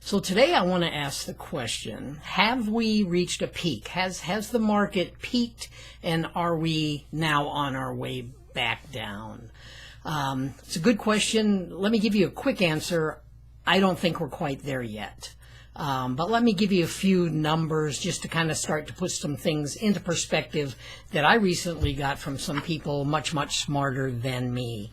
So today I want to ask the question, have we reached a peak? Has the market peaked, and are we now on our way back down? It's a good question. Let me give you a quick answer. I don't think we're quite there yet. But let me give you a few numbers just to kind of start to put some things into perspective that I recently got from some people much, much smarter than me.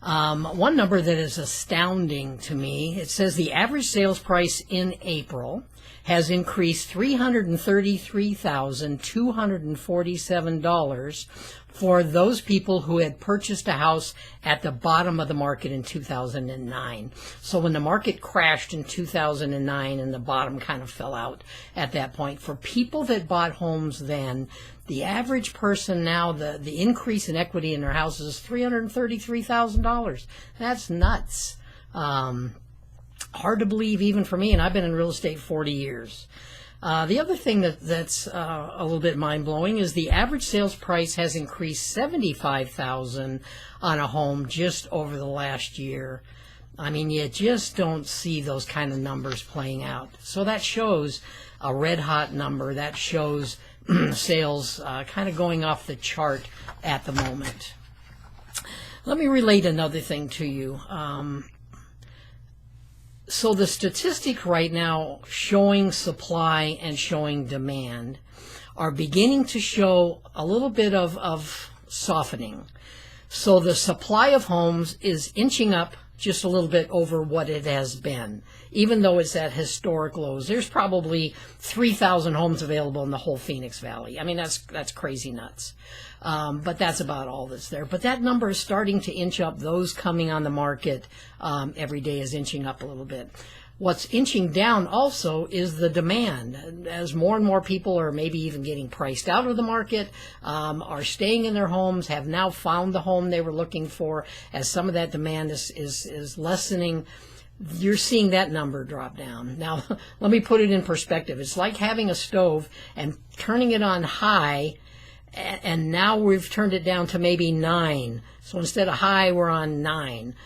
One number that is astounding to me, it says the average sales price in April has increased $333,247 for those people who had purchased a house at the bottom of the market in 2009. So when the market crashed in 2009 and the bottom kind of fell out at that point, for people that bought homes then, the average person now, the increase in equity in their house is $333,000. That's nuts. Hard to believe even for me, and I've been in real estate 40 years. The other thing that's a little bit mind-blowing is the average sales price has increased $75,000 on a home just over the last year. I mean, you just don't see those kind of numbers playing out. So that shows a red-hot number. That shows sales kind of going off the chart at the moment. Let me relate another thing to you. So the statistic right now showing supply and showing demand are beginning to show a little bit of softening. So the supply of homes is inching up just a little bit over what it has been, even though it's at historic lows. There's probably 3,000 homes available in the whole Phoenix Valley. I mean, that's crazy nuts. But that's about all that's there. But that number is starting to inch up. Those coming on the market every day is inching up a little bit. What's inching down also is the demand. As more and more people are maybe even getting priced out of the market, are staying in their homes, have now found the home they were looking for, as some of that demand is lessening, you're seeing that number drop down. Now, let me put it in perspective. It's like having a stove and turning it on high, and now we've turned it down to maybe 9. So instead of high, we're on 9.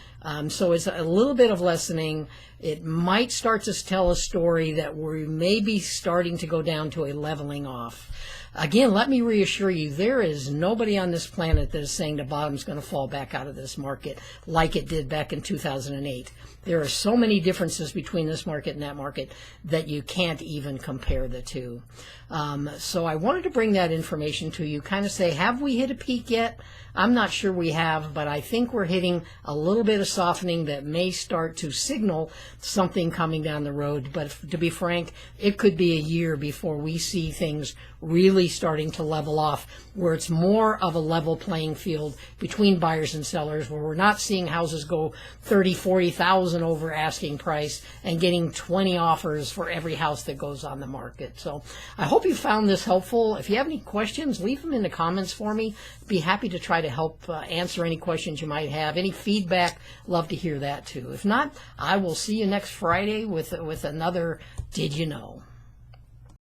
So it's a little bit of lessening. It might start to tell a story that we may be starting to go down to a leveling off. Again, let me reassure you, there is nobody on this planet that is saying the bottom's going to fall back out of this market like it did back in 2008. There are so many differences between this market and that market that you can't even compare the two. So I wanted to bring that information to you, kind of say, have we hit a peak yet? I'm not sure we have, but I think we're hitting a little bit of softening that may start to signal something coming down the road. But to be frank, it could be a year before we see things really starting to level off, where it's more of a level playing field between buyers and sellers, where we're not seeing houses go 30, 40,000 over asking price and getting 20 offers for every house that goes on the market. So I hope you found this helpful. If you have any questions, leave them in the comments for me. Be happy to try to help answer any questions you might have. Any feedback, love to hear that too. If not, I will see you next Friday with another Did You Know?